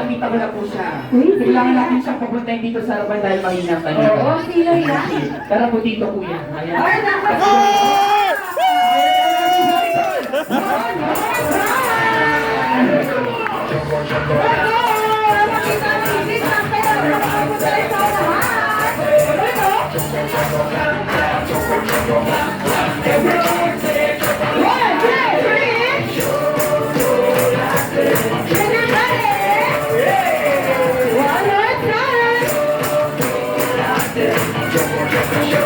nakita ko na po siya. Uy, Kailangan natin siyang papuntahin dito sa harapan dahil mahina ka niya. Oo, sino yan? Tara po dito, kuya. Ayan. Ay, naku!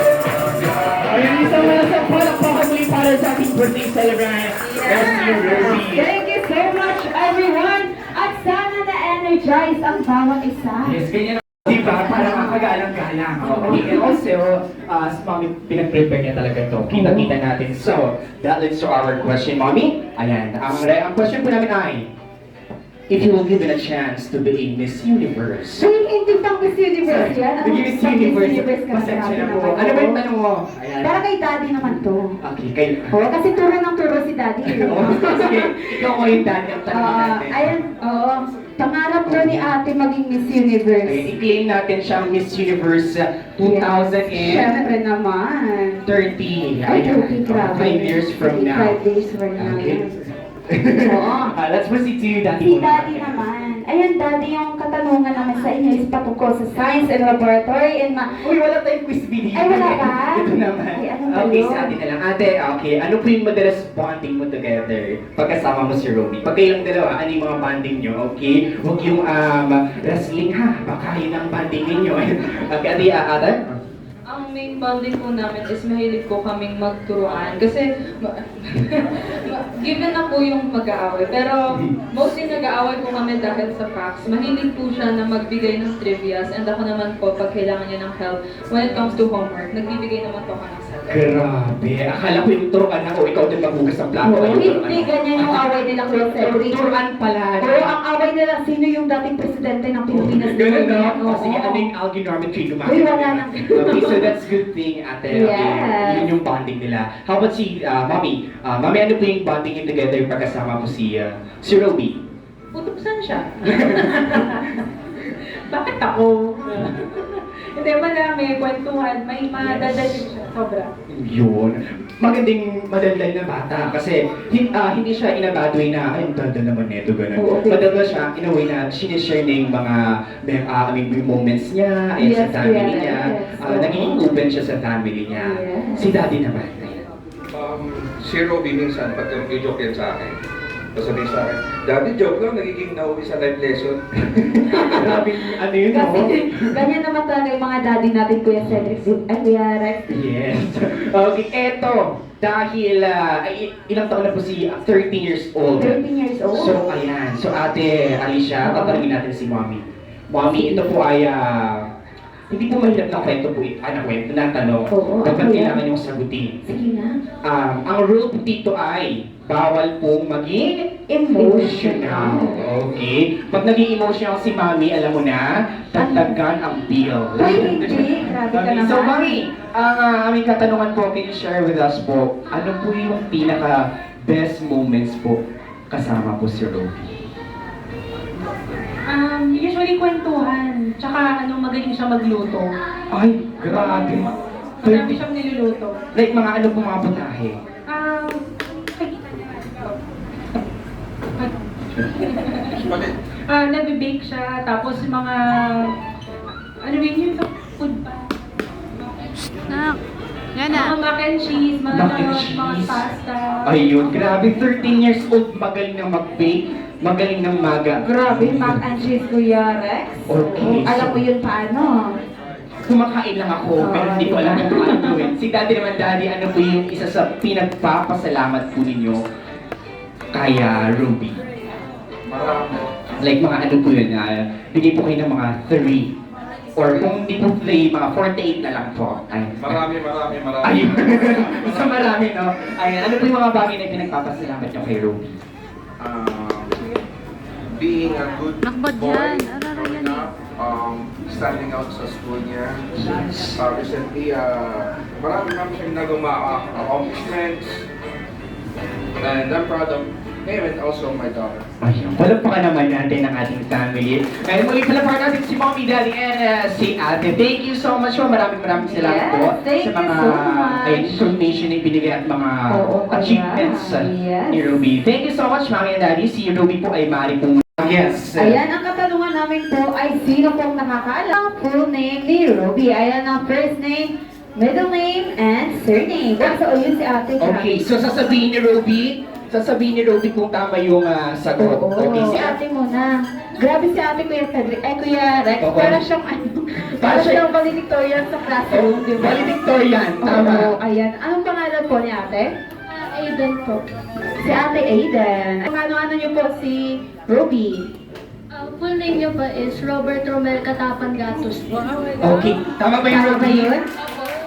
Ayan, isang malasang palakpakan muli para sa ating birthday celebrant. Thank you so much, everyone! At sana na-energize ang bawat isa. Yes, ganyan ang diba? Para makagalang-galang. Okay, and also, si Mami, pinag-prepare niya talaga to. Kita-kita natin. So, that leads to our question, Mami. Ayan, ang question po namin ay, if you will given a chance to be a Miss Universe. So, hindi pang Miss Universe yan? Ano Miss pang Universe, ka pasensya na po. naman? Ano ba yung tanong mo? Ayan. Pero kay Daddy naman to. Okay, kayo. Oo, kasi turo ng turo si Daddy. Sige, ikaw ko yung dati ang tanong natin. Ayan, oo. Pangarap daw ni ate maging Miss Universe. Okay, i-claim natin siyang Miss Universe 2030. Siyempre naman. Ay, 30, grabe. 5 years from now. 5 days from now. Okay. Oo. Let's proceed to Daddy. Si Daddy naman. Ayan, Daddy, yung katanungan naman sa inyo is patungkol sa science and laboratory and Uy, wala tayong quiz video. Ay, wala ba? Ito naman. Ay, ano ba Okay, yun? sa atin na lang. Ate, okay, ano po yung madalas bonding mo together pagkasama mo si Romy? Pag kayong dalawa, ano yung mga bonding nyo? Okay? Huwag yung wrestling ha. Baka yun ang bonding ninyo. Okay, ate? Ang main bonding po namin is mahilig po kaming magturuan. Kasi, given na po yung mag-aaway. Pero, mostly nag-aaway po kami dahil sa facts. Mahilig po siya na magbigay ng trivias. And ako naman po, pag kailangan niya ng help, when it comes to homework, nagbibigay naman po ako ng sagot. Grabe. Akala ko yung turuan ako, ikaw din maghugas ng plato. Oo, Ayun, hindi ganyan yung away nila, Kuya Cedric. Turuan pala. Oo, ang away nila, sino yung dating presidente ng Pilipinas? Ganun na. Oo. Kasi ano yung algorithm lumaki. Uy, wala nang- Okay, so that's good thing, ate. Okay, Yes. yun yung bonding nila. How about si Mami? Mami, ano po yung bonding nyo together pagkasama mo si Roby? Utuksan siya. Bakit ako? Hindi, marami, kwentuhan, may madadalhin siya, sobra. Yun. Magandang madaldal na bata kasi hindi siya in a bad way na ay, ang dada naman neto, ganun. Oo, okay. Madaldal siya in a way na sinishare niya yung mga moments niya, ayan, Yes, sa family yes, niya. yes. Naging open siya sa family niya. Yes. Si daddy naman. Ayan. Si Robby minsan, pag i-joke yan sa akin, sasabihin sa akin, Daddy, joke lang, nagiging nauwi sa live lesson. Grabe, ano yun, no? Kasi, ganyan naman talaga yung mga daddy natin, Kuya Cedric. Ay, Kuya Rex. Yes. Okay, eto. Dahil, ilang taon na po si 13 years old. 13 years old. So, ayan. So, ate Alicia, tatanungin natin si Mommy. Mommy, ito po ay, hindi po mahirap na kwento po ito. Kwento na tanong. Oo, Dapat ano yan? kailangan yung sagutin. Sige na. Ang rule po dito ay, bawal pong maging emotional. Okay? Pag naging emotional si Mommy, alam mo na, dagdagan ang bill. Ay, hindi. Grabe ka Okay, naman. so Mommy, ang aming katanungan po, can you share with us po, ano po yung pinaka best moments po kasama po si Roby? Usually kwentuhan, tsaka magaling siya magluto. Ay, grabe. Marami siyang niluluto. Like mga ano po mga putahe? Bakit? Nagbe-bake siya, tapos mga, ano yun yung sa food pa? Yan na. Mga mac and cheese, mga Mac and mga cheese. pasta. Ayun, grabe, 13 years old, magaling na mag-bake, magaling na maga. Grabe, mac and cheese, Kuya Rex. Okay. Alam mo yun paano? Kumakain lang ako, pero hindi ko alam kung paano gawin. Si daddy naman, daddy, ano po yung isa sa pinagpapasalamat po ninyo kay Ruby? Marami. Like mga ano po yun, bigay po kayo ng mga 3. Or kung hindi po 3, mga 48 na lang po. Ay. Marami. Ayun. So marami, no? Ayun, ano po yung mga bagay na pinagpapasalamat nyo kay Ruby? Being a good Nakbad boy, yan. Arara yan eh. standing out sa school niya. Recently, marami siyang nagawang accomplishments. And I'm proud of name and also my daughter. Ayun, palagpakan naman natin ang ating family. Ngayon muli palagpakan natin si Mommy, Daddy, and si Ate. Thank you so much po. Maraming salamat Yes, po thank sa mga you so much. information na ibinigay at mga Oo, kaya. achievements Yes. ni Ruby. Thank you so much, Mommy and Daddy. Si Ruby po ay maaari pong yes. Ayan, ang katanungan namin po ay sino pong nakakaalam ang full name ni Ruby. Ayan ang first name, middle name, and surname. So, yun si ate. Okay, so sasabihin ni Ruby kung tama yung sagot. Oo, Okay, si ate muna. Grabe si ate, Kuya Cedric. Ay, Kuya Rex. Oo. Para siyang para siyang valedictorian sa classroom, di ba? Valedictorian, tama. Oo, ayan. Anong pangalan po ni ate? Aiden po. Si ate Aiden. Ano niyo po si Ruby? Full name niyo pa is Robert Romel Katapan Gatos. Okay, tama ba yung Tama ba Ruby? yun?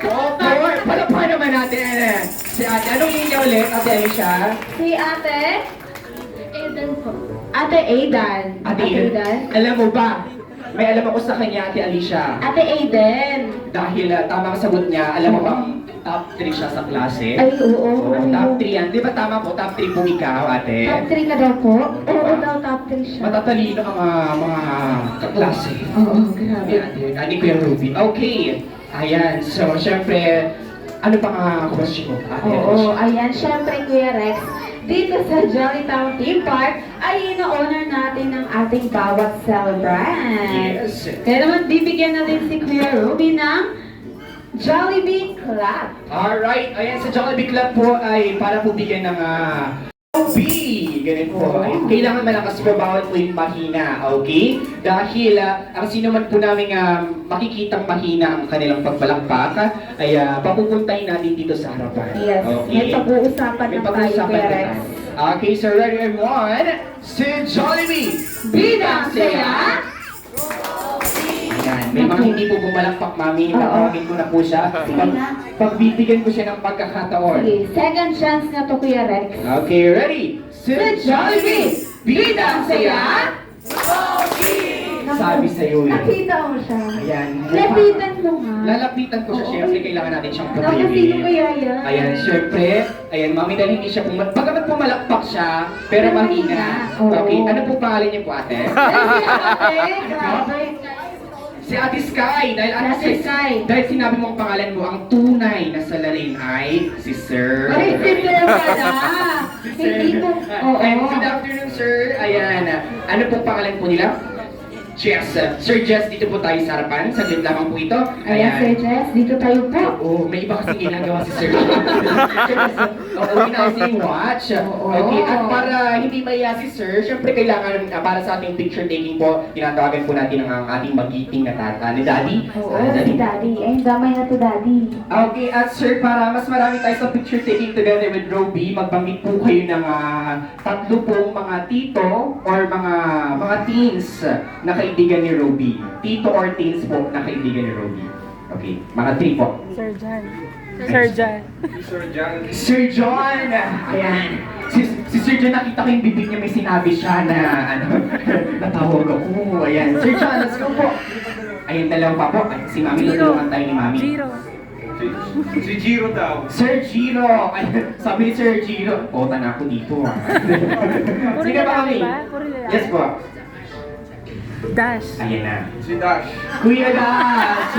Okay, palapaan naman natin. Si ate, anong name niya ulit, Ate Alicia? Si ate? Aiden po. Ate Aidan. Ate Aiden. Alam mo ba, may alam ako sa kanya, Ate Alicia. Ate Aiden. Dahil tama ang sagot niya, alam mo ba, top 3 siya sa klase. Ay, oo. Oo, Ano top yun? 3 yan. Di ba tama po, top 3 po ikaw, ate? Top 3 ka daw po? Oo daw, top 3 siya. Matatalino ang mga kaklase. Oo, Ni grabe. ate, ani Kuya Ruby. Okay. Ayan, so syempre, ano pa nga question mo, ate? Oo, ayan. Syempre, Kuya Rex, dito sa Jolly Town Theme Park, ay ino-honor natin ng ating bawat celebrant. Yes. Kaya naman, bibigyan natin si Kuya Ruby ng Jollibee Clap. Alright, ayan sa Jollibee Club po ay para po bigyan ng Ruby. Ganun po. Ayun, kailangan malakas po, bawal po yung mahina, okay? Dahil ang sino man po namin makikitang mahina ang kanilang pagbalakpak, ay papupuntahin natin dito sa harapan. Yes, may pag-uusapan May na tayo, pag-uusapan Kuya na Rex. tayo. Okay, so ready everyone? Si Jollibee! Bidang Saya! Ayan, may mga hindi po bumalakpak, mami. Tatawagin ko na po siya. Sige na. Pagbibigyan ko siya ng pagkakataon. Sige, second chance na to, Kuya Rex. Okay, ready? Si Jollibee! Bidang Saya! Sabi sa'yo yun. Nakita mo siya. Ayan. Lapitan mo nga. Lalapitan ko siya. Oo. Siyempre, kailangan natin siyang Naku, sino pupiliin. kaya yan? Ayan, syempre. Ayan, mami, dahil hindi siya bagamat pumalakpak siya, pero Pero mahina. mahina. Oo. Okay, ano po pangalan niyo po, ate? Ay, grabe. Si Ate Sky, dahil Si Ate Sky. dahil sinabi mo ang pangalan mo, ang tunay na salarin ay si Sir. Ay, simple pala. Hindi po. Oo. And good afternoon, sir. Ayan, ano pong pangalan po nila? Jess. Sir Jess, dito po tayo sa harapan. Saglit lamang po ito. Ayan, Sir Jess, dito tayo po. Oo, may iba kasi ginagawa si Sir. Oo, ginagawa si watch. Oo. Okay, at para hindi maiya si Sir, syempre kailangan para sa ating picture taking po, tinatawagan po natin ang ating magiting na tata ni Daddy. Oo, si Daddy. Ay, damay na to, Daddy. Okay, at Sir, para mas marami tayo sa picture taking together with Roby, magbanggit po kayo ng tatlo pong mga tito or mga teens na kaibigan ni Roby. Tito or teens po na kaibigan ni Roby. Okay, mga 3 po. Sir John. Sir John. Sir John. Sir John! Ayan. Si Sir John, nakita ko yung bibig niya, may sinabi siya na, natawag ako. Ayan. Sir John, let's go po. Ayun, dalawa pa po. Ay, si Mami, tutulungan tayo ni Mami. Jiro. Si Jiro daw. Sir Giro! Ay, sabi ni Sir Giro, kota na ako dito Sige ba kami? Puro lalaki. Yes po. Dash. Ayan na. Si Dash. Kuya Dash!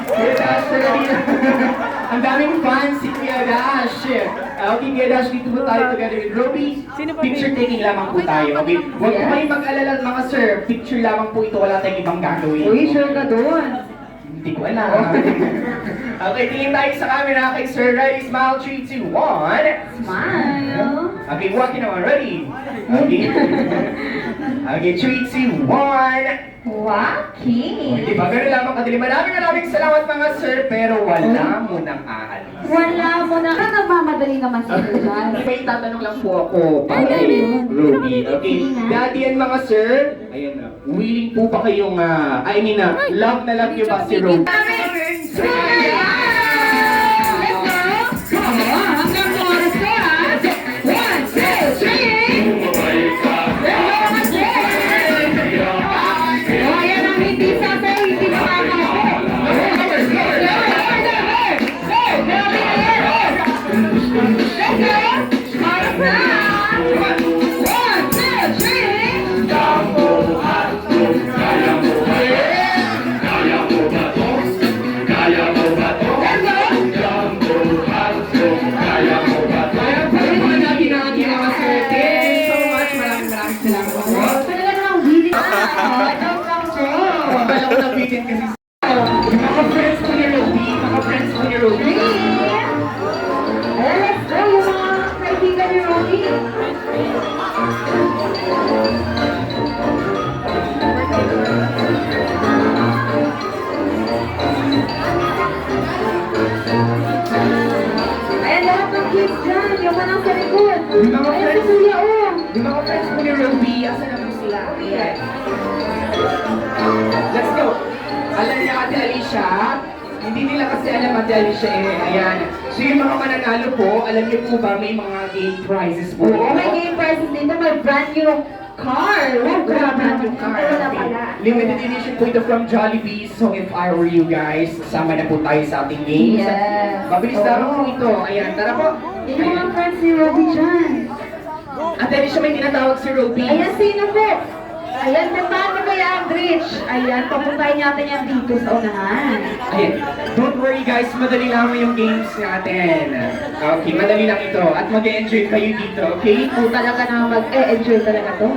Kuya Dash talaga. Ang daming fans si Kuya Dash. Okay, Kuya Dash, dito po tayo together with Roby. Sino pa Picture taking lamang po tayo. Okay? Huwag po kayong mag-alala mga sir. Picture lamang po ito. Wala tayong ibang gagawin. Uy, sure ka doon. Hindi ko alam. Okay, tingin tayo sa camera kay Sir. Ready? Smile, 3, 2, 1. Smile. Okay, walking naman. Ready? Okay. Okay, 3, 2, 1. Walking. Diba? Ganun lamang kadali. Maraming salamat mga sir, pero wala mo nang aalis. Wala mo na. Nagmamadali naman si Sir John. May tatanong lang po ako Ay, kay ganun. Ruby. Okay, Sige na. Daddy and mga sir, ayan na, willing po ba kayong, love na love niyo ba si Ruby? Chicken kasi. Yung mga friends ko ni Ruby, mga friends ko ni Ruby. Ayan, let's go, yung mga kaibigan ni Robbie. Ayan, lahat ng kids dyan, yung manang sa likod. Yung mga Ayan, si friends, Kuya, oh. yung mga friends ko ni Ruby, asan naman sila? Ayan. Let's go. Alam niya Ate Alicia, hindi nila kasi alam Ate Alicia ayan. So yung mga mananalo po, alam niyo po ba may mga game prizes po? Oo, may game prizes dito, may brand new car. Oh, grabe naman. Wala pala. Limited edition po ito from Jollibee. So if I were you guys, sama na po tayo sa ating games. Yes. Mabilis Oo. lamang po ito. Ayan, tara po. Yung mga friends ni Robbie dyan. Ate Alicia, may tinatawag si Ruby. Ayan, sino po? Ayan, puntahan mo kay Andrich. Ayan, papuntahin natin yan dito sa unahan. Ayan. Don't worry guys, madali lang yung games natin. Okay, madali lang ito. At mag-enjoy kayo dito, okay? O talaga na mag-enjoy talaga to.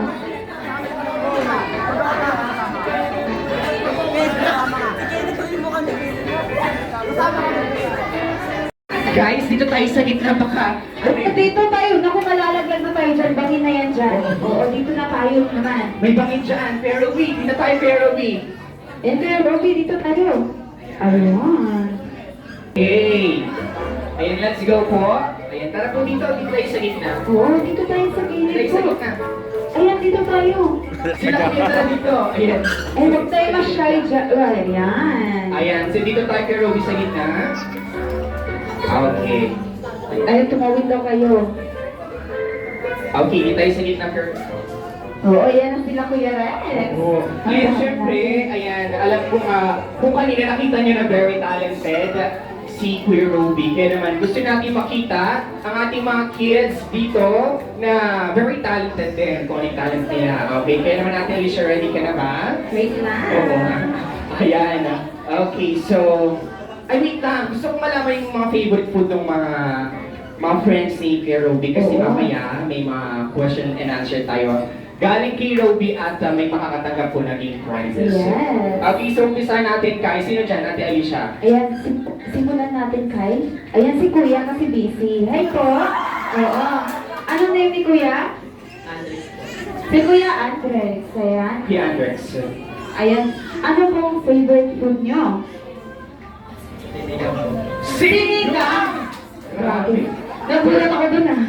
Guys, dito tayo sa gitna baka. Dito tayo, naku malalaglag na tayo dyan, bangin na yan dyan. Oo, dito na tayo naman. May bangin dyan, pero we, dito tayo pero we. And kaya Robbie, dito tayo. Ayan. Okay. Ayan, let's go po. Ayan, tara po dito tayo sa gitna. Oo, dito tayo sa Tayo gilid sa po. gitna. Ayan, dito tayo. Sila po yung tara dito. Ayan. Ay, huwag tayo ma-shy dyan. Ayan. Ayan, so dito tayo kay Ruby sa gitna. Okay. Ayun, tumawid daw kayo. Okay, dito tayo sa gitna kay Oo, ayan ang sila Kuya Rex. Oh. Ngayon, syempre, ayan, alam ko nga, kung kanina nakita niyo na very talented si Kuya Ruby. Kaya naman, gusto natin makita ang ating mga kids dito na very talented din, kung ano yung talent nila. Okay, kaya naman natin, Alicia, ready ka na ba? Wait lang. Oo nga. Ayan. Okay, so, ay wait lang, gusto kong malaman yung mga favorite food ng mga friends ni Kuya Ruby kasi Oo. mamaya may mga question and answer tayo. Galing kay Ruby at may makakatanggap po na game prizes. Yes. Okay, so umpisa natin kay sino dyan? Ate Alicia. Ayan, simulan natin kay. Ayan si Kuya kasi busy. Hi po. Oo. Ano name ni Kuya? Andres. Si Kuya Andres. Ayan. Si Andres. Ayan. Ano pong favorite food nyo? Sinigang! Grabe. Nagulat ako dun ah.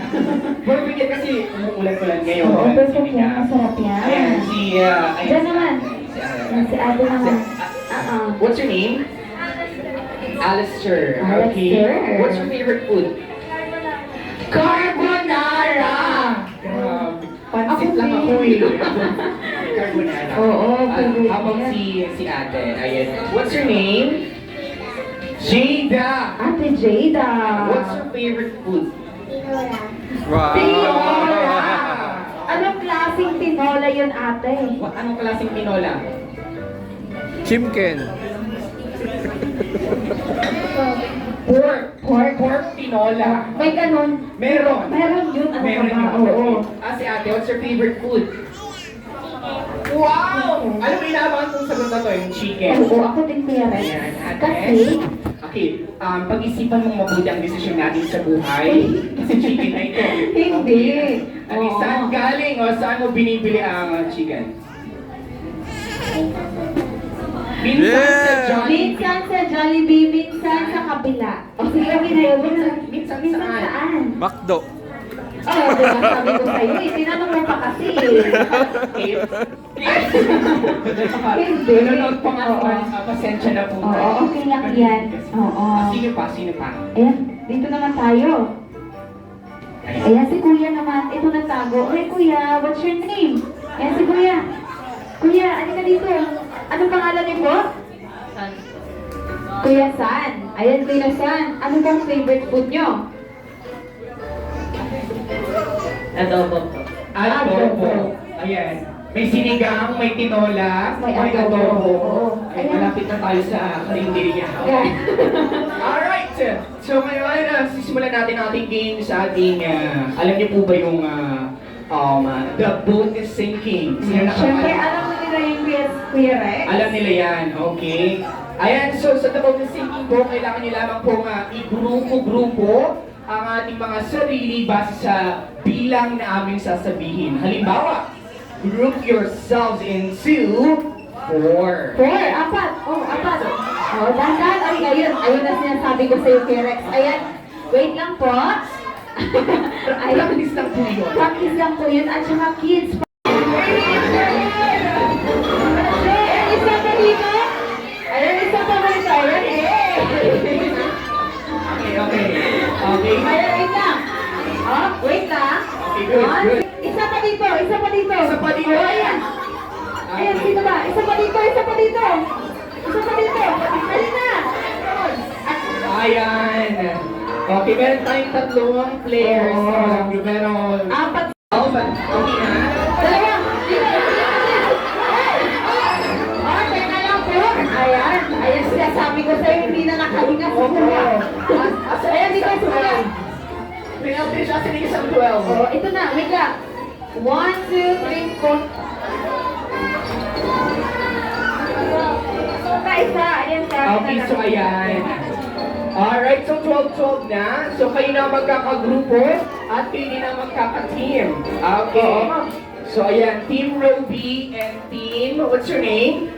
Perfect yan kasi umuulan-ulan ngayon. Oo, perfect yan. Sinigang. Masarap yan. Ayan, ayan, Diyan naman. si, Ayan, si Ate naman. What's your name? Alistair. Okay. Alistair. What's your favorite food? Carbonara! Grabe. Pansit lang ako eh. Carbonara. Oo, favorite Habang yan. si ate. Ayan. What's your name? Jada! Ate Jada. What's your favorite food? Tinola! Anong klaseng tinola yun, ate? Anong klaseng tinola? Chimken. Pork. Pork. Pork tinola. May ganun. Meron. Meron yun. Ano Meron ka ba? yun. Oo. Si ate, what's your favorite food? Wow! Ano ba inaabangan kong sagot na to? Yung chicken. Oo, ako din Kuya Rex. Ayan, ate. Kasi, Okay, pag-isipan mong mabuti ang desisyon natin sa buhay. Kasi chicken na ito. hindi. Okay, saan galing o saan mo binibili ang chicken? Minsan sa Yeah! Jollibee. Minsan sa Jollibee, minsan sa kabila. O sige, okay na yun. Minsan Minsan saan? saan? Macdo. Oo, diba sabi ko sa'yo eh. Tinanong mo pa kasi eh. Hindi. Nanonood pa nga Oo. ako. Pasensya na po. Oo, okay lang yan. Oo. Sino pa? Sino pa? Ayan, dito naman tayo. Ayan si Kuya naman. Ito natago. Okay Kuya, what's your name? Ayan si Kuya. Kuya, ano ka dito? Anong pangalan niyo po? Kuya San. Ayan Kuya San. Ano bang favorite food niyo? Adobo. Ayan. May sinigang, may tinola, May may adobo. adobo. Ay, Ayan. malapit na tayo sa karinderya. Ayan. Alright! So ngayon, sisimulan natin ang ating game sa ating, alam niyo po ba yung The Boat is Sinking? Sino Siyempre, nakakaya? alam mo din nila yung Kuya Rex? Alam nila yan, okay. Ayan, so sa tabog ng singing po, kailangan nyo lamang pong i-grupo-grupo ang ating mga sarili base sa bilang na aming sasabihin. Halimbawa, group yourselves into 4. 4, apat. Oh, apat. Oh, dahan-dahan. Ay, ayun. Ayun na sinasabi ko sa'yo, Kuya Rex. Ayan. Wait lang po. Ayun. Practice lang po yun. Practice lang po yun. At saka kids. Ayan, isa pa dito. Ayan, isa pa dito. Ayan, Okay, okay. Okay. Ayan, wait lang. Oh, wait lang. Okay, good, good. Isa pa dito. Isa pa dito. Isa pa dito. Oh, ayan. Ayan, sino ba? Isa pa dito. Isa pa dito. Isa pa dito. Halina. Ayan. Okay, meron tayong tatlong players. Meron... Apat. Okay na. Dalawa. Dito. Oh, teka lang po. Ayan. Ayan, sinasabi ko sa'yo, hindi na nakahinga sa kuya. Ayan, dito sa kuya. Pinapin siya sa isang 12. Oh, ito na. Wait lang. 1, 2, 3, 4. Isa. Ayan, sa Okay, so ayan. Alright, so 12-12 na. So kayo na magkakagrupo at kayo din na magkaka-team. Okay. So ayan, Team Roby and Team, what's your name?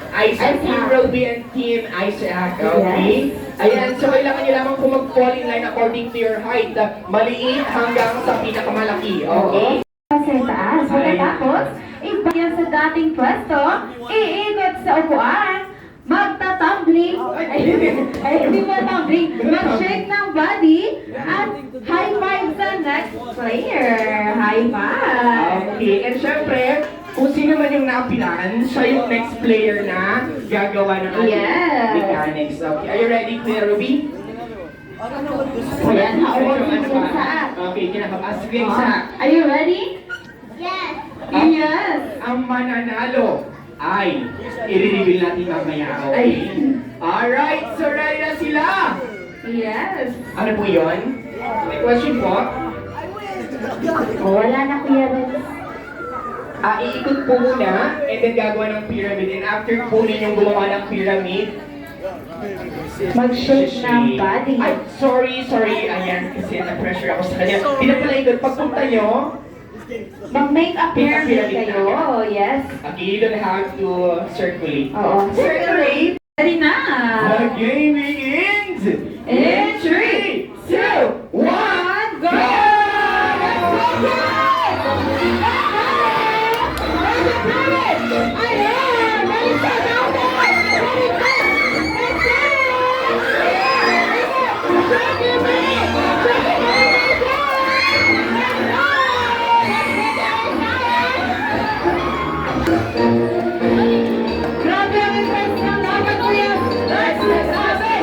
Isaac. Team Roby and Team Isaac. Okay. Ayan, so kailangan nyo lamang kung mag-fall in line according to your height. Maliit hanggang sa pinakamalaki. Okay? Sa taas. Pagkatapos, ibigyan sa dating pwesto, iikot sa upuan, magta-tumbling, ay hindi mo tumbling, mag-shake ng body, at high five sa next player. High five! Okay, and syempre, kung sino man yung napilan, siya yung next player na gagawa ng ating Yes. mechanics. Okay, are you ready, Kuya Ruby? Ayan, hawak Ano yung ba? saat. Okay, kinakabas. Sige, isa. Are you ready? Yes. Yes! Ang mananalo ay i-reveal natin mamaya. Okay? Ay. Alright, so ready na sila? Yes! Ano po yun? May question po? Oh, wala na Kuya Rex. Iikot po muna and then gagawa ng pyramid. And after po ninyong gumawa ng pyramid, Mag-shake ng body. Ay, sorry. Ayan, kasi na-pressure ako sa kanya. Hindi na pala ikot. Pagpunta nyo, Mag-make a pyramid Pyramid kayo. na. Yes. okay, you don't have to circulate. Oo. Circulate! Ready na! The game begins! In 3, 2, 1, go! Grabe ang effects ng laban, kuya! Let's grabe!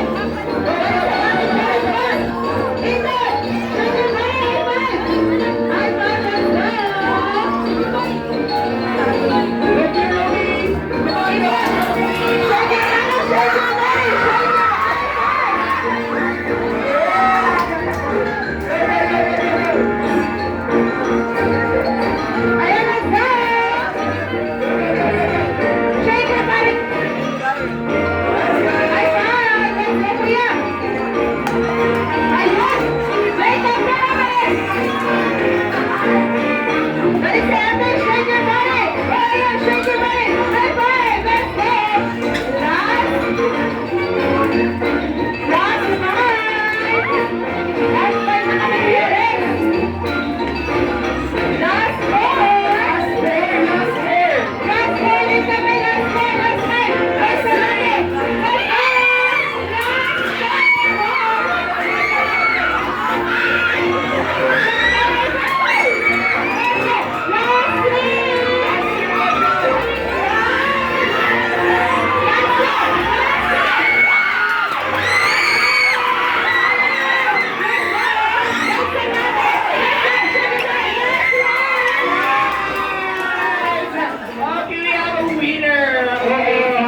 Okay, we have a winner!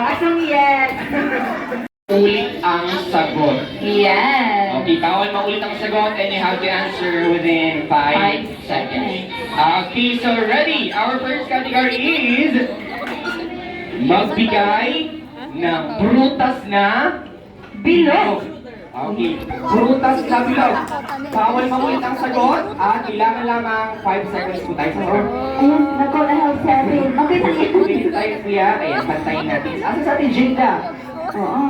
Asong yes! Ulit ang sagot. Yes! Okay, bawal maulit ang sagot and you have to answer within 5 seconds. Okay, so ready. Our first category is magbigay ng prutas na bilog. Okay, prutas na bilog. Bawal mamulit ang sagot at kailangan lamang 5 seconds po tayo sa sagot. Ayan, nako na health survey. Okay na yan. Dito tayo kuya, ayan, pantayin natin. Asa sa atin, Jada? Oo.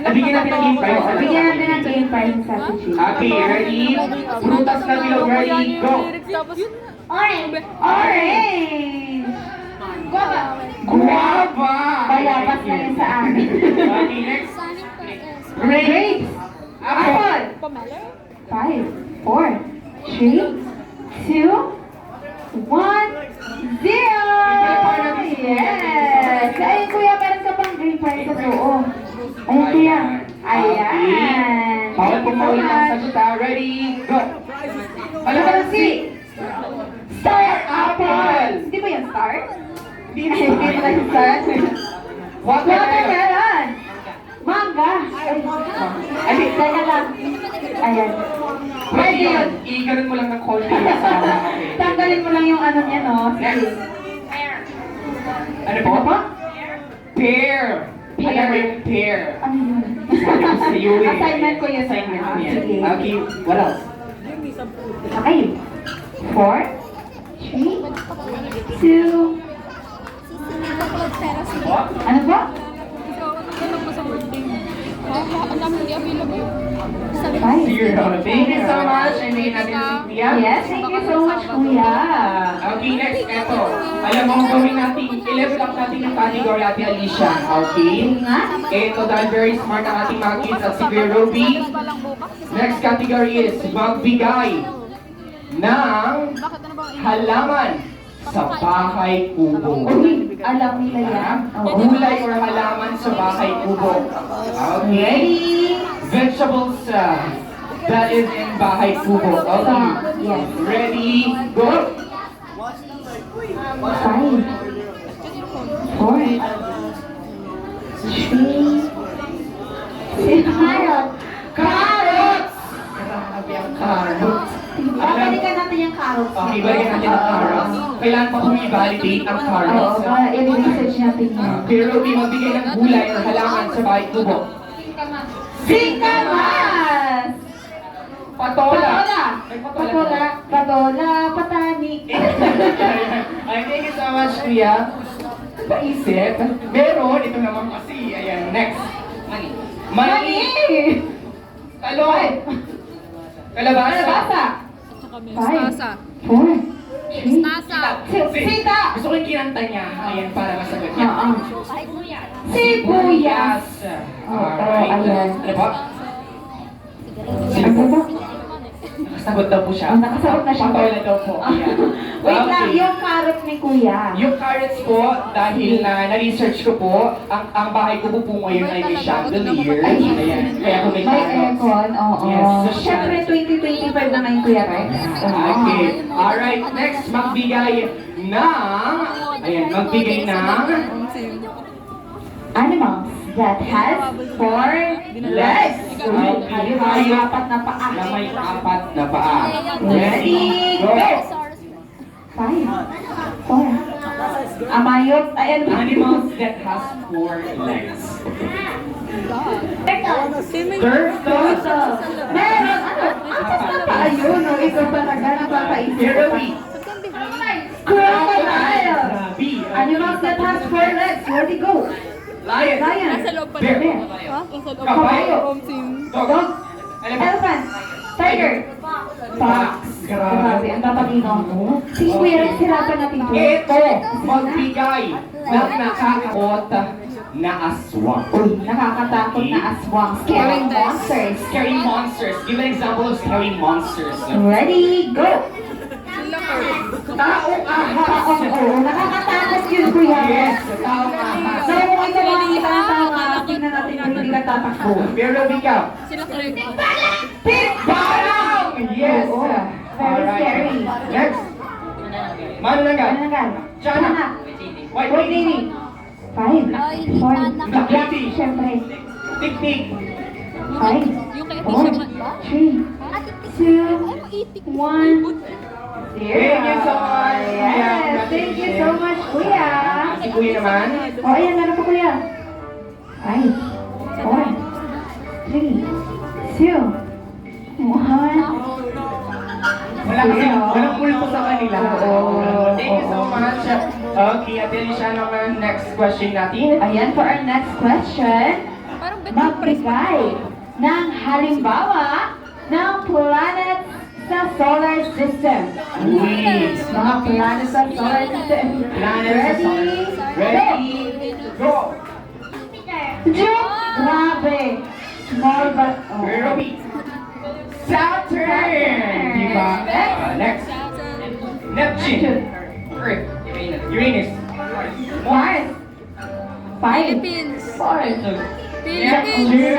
Bigyan natin ng game prize. Bigyan natin ng game prize sa atin. Okay, ready? Prutas na bilog, ready, go! Orange! Orange! Guava! Guava! Bayapas na yun sa amin. Okay, next. Grapes! Apple! 5, 4, 3, 2, 1, 0! Yes! Ayun kuya, meron ka pang green prize sa buo. Ayun kuya. Ayan. Bawal pumawin ang sagot ha. Ready, go! Ano ba si? Star apple! Hindi ba yung star? Hindi Hindi ba yung star? Watermelon! Watermelon! Manga! Ay, teka lang. Ayan. Pwede yun. I-ganon mo lang ng konti yung sama. Okay. Tanggalin mo lang yung ano niya, no? Next. Ano po? Pear. Alam mo yung pear. Ano yun? Sa iyo eh. Assignment ko yun. Assignment mo yan. Sige. Okay, what else? Okay. 4, 3, 2, ano po? 5. Zero. Thank you so much. And bigyan natin si Kuya. Yes, thank you so much, kuya. Okay, next, eto. Alam mo, gawin natin, i-level up natin yung category Ate Alicia. Okay? Nga? Ito dahil very smart ang ating mga kids at si Kuya Ruby. Next category is magbigay ng halaman sa bahay kubo. Uy, alam nila yan. Oo. Gulay or halaman sa bahay kubo. Okay? Vegetables that is in bahay kubo. Okay. Yes. Ready, go! 5, 4, 3, carrot. Carrots! Grabe ang carrots. Babalikan natin yung carrots. Okay, balikan natin ang carrots. Kailangan pa i-validate ang Oo, carrots. para i-research natin yun. Pero Ruby, magbigay ng gulay or halaman sa bahay kubo. Singkamas! Patola! May Patola! Patola! Patani! Ay, thank you so much, Kuya. Paisip. Meron, ito naman kasi. Ayan, next. Mani. Mani! Talong. Kalabasa. Kalabasa! 5, 4, 3, Sita! Gusto ko yung kinanta niya. Ayan, para masagot niya. Oo. Sibuyas! Alright. ayan. Ano po? Ano ba? Nakasagot daw po siya. Nakasagot na siya. Patola daw po. Ayan. Wait lang, Okay. yung carrot ni kuya. Yung carrots po, dahil na-research ko po, ang bahay ko po ngayon ay may chandelier. Ayan. Kaya po may May carrots. aircon, oo. Yes, so Siyempre, 2025 na ngayon, Kuya Rex. Okay. Alright, next, magbigay ng... Ayan, magbigay ng... Animals that has 4 legs. Okay, Hayop, apat na paa. na may 4 na paa. Ready, Go! go! 5, 4. Amayot, ayan. Animals that has 4 legs. Turtle. Meron, ano? Apat na paa yun, no? Ikaw talaga, napapaisip Pero ka. we... Crocodile. Grabe. Animals that has 4 legs. Ready, go! Lion. Lion. Bear. Kabayo. Dog. Ano ba? Elephant. Tiger. Fox. Grabe, ang tatalino mo. Sige, Kuya Rex, hirapan natin to. Ito, magbigay ng nakakakot na aswang. Uy, nakakatakot na aswang. Scary monsters. Scary monsters. Give an example of scary monsters. Ready, go! Taong ahas. Oo, nakakatakot yun, Kuya Rex. Yes, taong ahas. So, kung ito makikita ng tama, tingnan natin kung hindi ka tatakbo. Pero ikaw. Pig! Parang! Yes. Oo, very Alright. scary. Next. Mananagan. Mananagan. Tiyanak. White White lady. lady. 5, 4, Black lady. syempre. Tik-tik. 5, 4, 3, 2, 1, 0. Thank you so much, Kuya. Yes, thank you so much, Kuya. Si Kuya naman. O, ayan, meron pa, Kuya. 5, 4, 3, 2, 1. Walang pulpo sa kanila. Oo. Thank you so much. Okay, Ate Alicia naman, next question natin. Ayan, for our next question, magbigay ng halimbawa ng planet sa solar system. Uy, Mga planet sa solar system. Planet sa solar. Ready? Go! Grabe! Small but... oh. Ruby. Saturn! Diba? Next. Neptune. Earth. Uranus. Mars. 5, Philippines. 4, Neptune.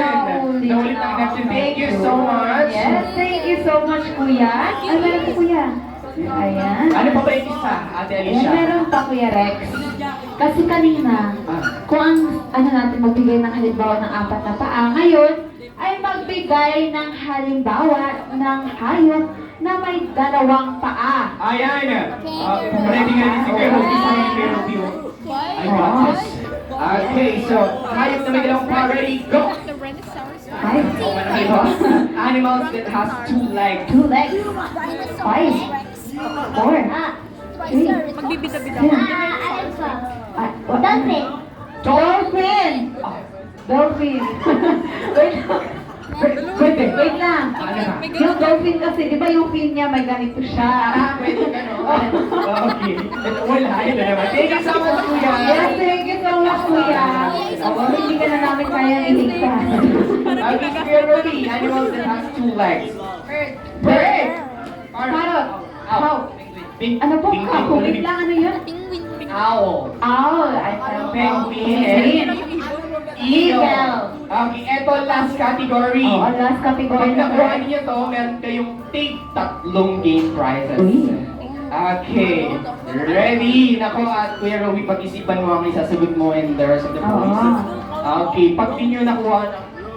Naulit ang Neptune. Thank you so much. Yes, thank you so much, Kuya. Ay, meron pa, Kuya. Ayan. Ano pa ba yung isa, Ate Ayan, Alicia? meron pa, Kuya Rex. Kasi kanina, kung ang ano natin magbigay ng halimbawa ng 4 na paa, ngayon ay magbigay ng halimbawa ng hayop na may 2 paa. Ayan. Ready nga rin si Kuya Ruby sa mga Kuya Ruby. I got this. Okay, so, hayop na may 2 paa. Ready? Go! Ay, Animals that has 2 legs. 2 legs. 5, 4, 3, Magbibida-bida. Dolphin. Dolphin. Dolphin. Wait lang. Pwede. Wait lang. Ano ba? Yung dolphin kasi, di ba yung fin niya may ganito siya? Pwede ka no? Okay. Wala, yun na naman. Thank you so much, Kuya. Yes, thank you so much, Kuya. Ako, hindi ka na namin kaya iligtas. Okay, Kuya Ruby, animals that has 2 legs. Bird. Parrot. Owl. Ano po? Ako, wait lang, ano yun? Owl. Owl. Ay, parang Penguin. Eagle. Okay, eto last category. Oh, last category Pag na nakuha niyo to, meron kayong take 3 game prizes. Okay. Ready? Nako, at Kuya Ruby, pag-isipan mo ang isasagot mo and the rest of the boys. Okay, pag di nyo nakuha,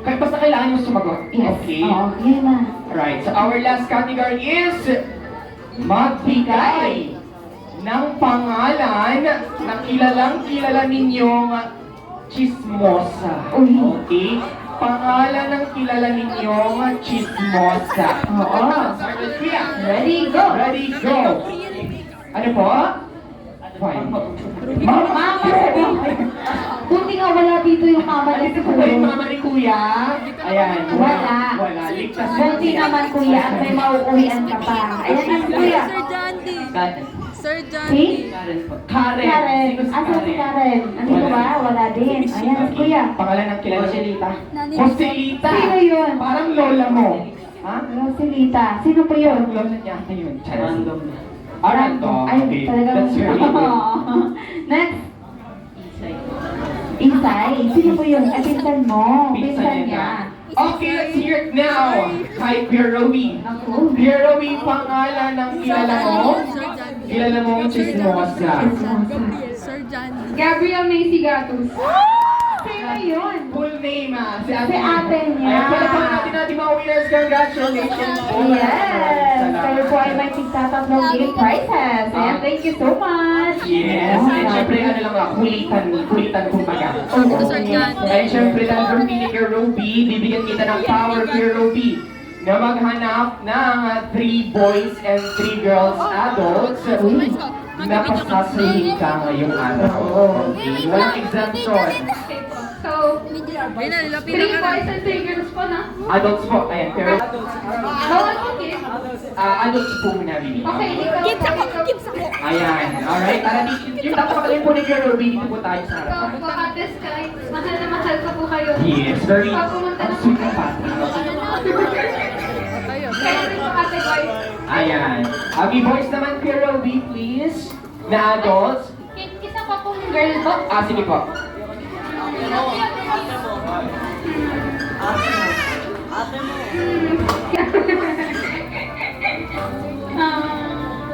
kaya basta kailangan nyo sumagot. Yes. Okay. Oo, yun na. Alright, so our last category is magbigay ng pangalan na kilala ninyong chismosa. Uy. Okay? Pangalan ng kilala ninyong chismosa. Oo. Start with Kuya. Ready, go. Ready, go! Ano po? Fine. Mama! Buti nga wala dito yung mama ni Ito po ba yung mama ni Kuya? Ayan. Wala. Wala. Ligtas Buti naman, Kuya, at may mauuwian ka pa. Ayan na si Kuya. Sir Jandy. Sir Si? Jandy. Karen. Karen. Sino si Asan si Karen? Andito ba? Wala din. Ayan, si Kuya. Pangalan ng kilala Joselita. Joselita. Sino yun? Parang lola mo. Ha? Roselita. Sino po yun? Parang lola niya. Ano yun? Random. Random. Ay, Okay. talagang... That's very good. Next. Isay. Sino po yun? Ay, pinsan mo. Pinsan niya. Okay, let's hear it now. Kay Kuya Ruby. Ako. Kuya Ruby, pangalan ng kilala mo? Kilala mo ang chismosa. Sir Jandy. Gabriel Macy Gatos. Sino yun? Full name Si ate niya. Ayan, pala natin mga winners. Congratulations po. Yes! Kayo po ay may tigtatatlong game prizes. Ayan, thank you so much. Yes, and syempre ano lang mga kulitan kumbaga. Sir Jandy. And syempre dahil Ruby ni Ruby, bibigyan kita ng power kay Ruby na maghanap ng 3 boys and 3 girls adults na pasasahin ka ngayong araw. Okay, walang exemption. So, Ayun na, nilapit 3 na ka boys and 3 girls po na. Adults po, ayan, pero Bawal po kids. adults po muna, Bibi. Okay, ikaw po. Ayan, alright. Tara, yung tapos po ni Kuya Ruby, dito po tayo sa So, harapan. baka this guy, mahal na mahal ko po kayo. Yes, very Pag pumunta ang ng sweet ng bata. Kaya rin po ate boys. Ayan. Okay, boys naman, Kuya Ruby, please. Na adults. Isa pa pong girl po. Sige po.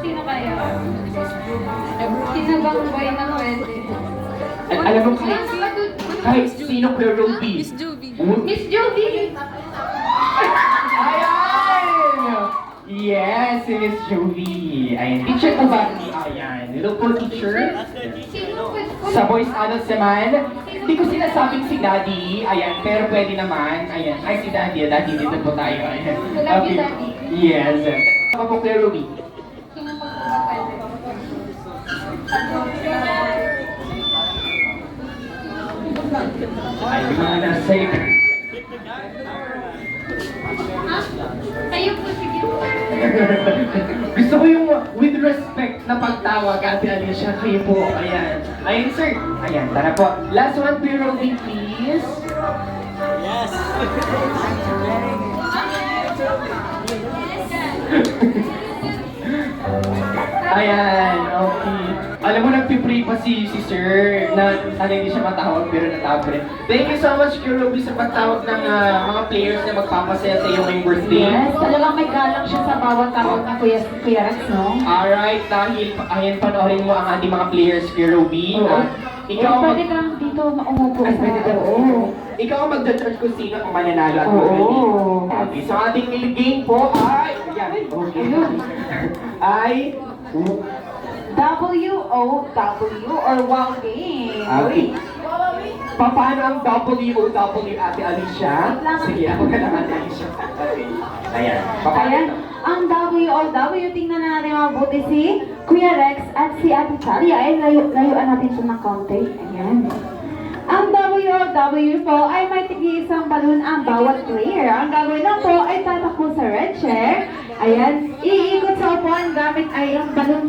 Sino kaya? Sino bang boy na pwede? Alam mo, kahit sino Kuya Ruby. Miss Juvie. Miss Jovie! Ayan! Yes, si Miss Jolie. Ayan, teacher po ba? Ayan, hello po, teacher. Sa Boys Adults naman, hindi ko sinasabing si Daddy. Ayan, pero pwede naman. Ayan, ay si Daddy. Daddy, dito po tayo. Ayan. Love you, Daddy. Yes. Ako po, Claire Ruby. Ay, mga nasa Kayo po, sige po. Gusto ko yung with respect na pagtawag, Ate Alicia, kayo po. Ayan. Ayan, sir. Ayan, tara po. Last one, Pero please. Ayan, okay. Alam mo, nagpipray pa si sir na sana hindi siya matawag pero natawag pa rin. Thank you so much, Kuya Ruby, sa pagtawag ng mga players na magpapasaya sa iyo ngayong birthday. Yes, talagang may galang siya sa bawat tawag ng Kuya Rex, no? Alright, dahil ayan, panoorin mo ang ating mga players, Kuya Ruby. Oo. Ikaw ang Pwede kang dito umupo. Ay, pwede ka. Oo. Ikaw ang magja-judge kung sino ang mananalo at Oo. magaling. Okay, so ating game po ay... Ayan, okay. Ay... W-O-W or wow game. Okay. Paano ang WOW, Ate Alicia? Sige, ako ka lang, Ate Alicia. Okay. Ayan. Paano Ayan, ito? ang WOW, tingnan na natin mabuti si Kuya Rex at si Ate Talia. Ay, layuan natin ito ng konti. Ayan. Ang WOW po ay may tigi-isang balon ang bawat player. Ang gagawin lang po ay tatakbo sa red chair. Ayan, iikot sa upuan gamit ay ang balon.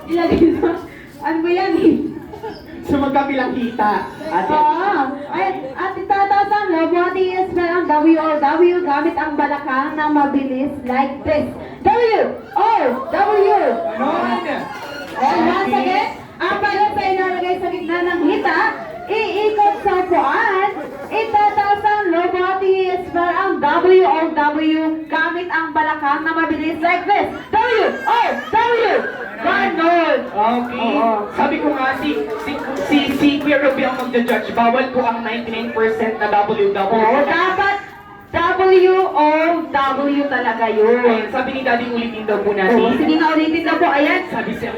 Ilagay sa... Ano ba yan eh? So magkabilang kita. Ate. At itataas ang lobo at i-spell ang WOW gamit ang balakang na mabilis like this. W-O-W! Ganon! All once again, ang balon sa ilalagay sa gitna ng hita, iikot sa upuan, itataas ang lobo at i-spell ang WOW gamit ang balakang na mabilis like this. W-O-W! Ganon! Okay. Oo. Sabi ko nga, si Kuya Ruby ang magja-judge. Bawal po ang 99% na WW. Oo, dapat W-O-W talaga yun. Ayun, sabi ni Daddy, ulitin daw po Oo, natin. sige nga ulitin na po. Ayan. Sabi siya.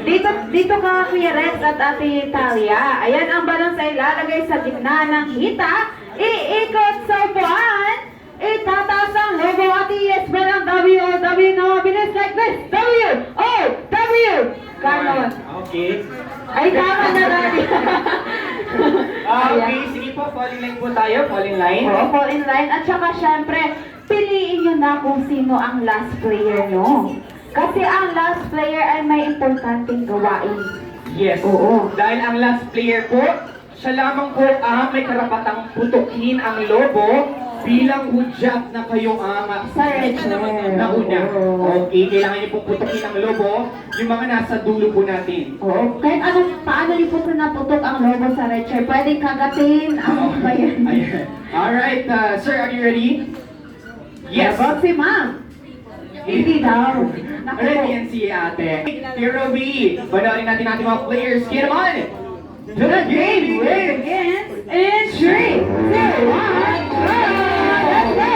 Dito ka, Kuya Rex at Ate Talia. Ayan ang balon sa ilalagay sa gitna ng hita. Iikot sa upuan. Itataas ang logo at i-spell ang W-O-W na mabilis like this. W-O-W! Ganon. Okay. Ay, tama na natin. Okay, sige po, falling line po tayo. Falling line. Oo, fall in line. At saka syempre, piliin nyo na kung sino ang last player nyo. Kasi ang last player ay may importanteng gawain. Yes. Oo. Dahil ang last player po, siya lamang po ang may karapatang putukin ang lobo bilang hudyat na kayong Sa red chair. nauna. Oo. Okay, kailangan niyo po putukin ang lobo, yung mga nasa dulo po natin. Oo. Kahit paano niyo po naputok ang logo sa red chair, pwedeng kagatin ang bayan. Ayan. Alright, sir, are you ready? Yes. Yes. Si ma'am. Hindi daw. Naku. Ready yan si ate. Hero B, panoorin natin ating mga players. Get on! To the game! Begins in 3, 2, 1, go! Let's go!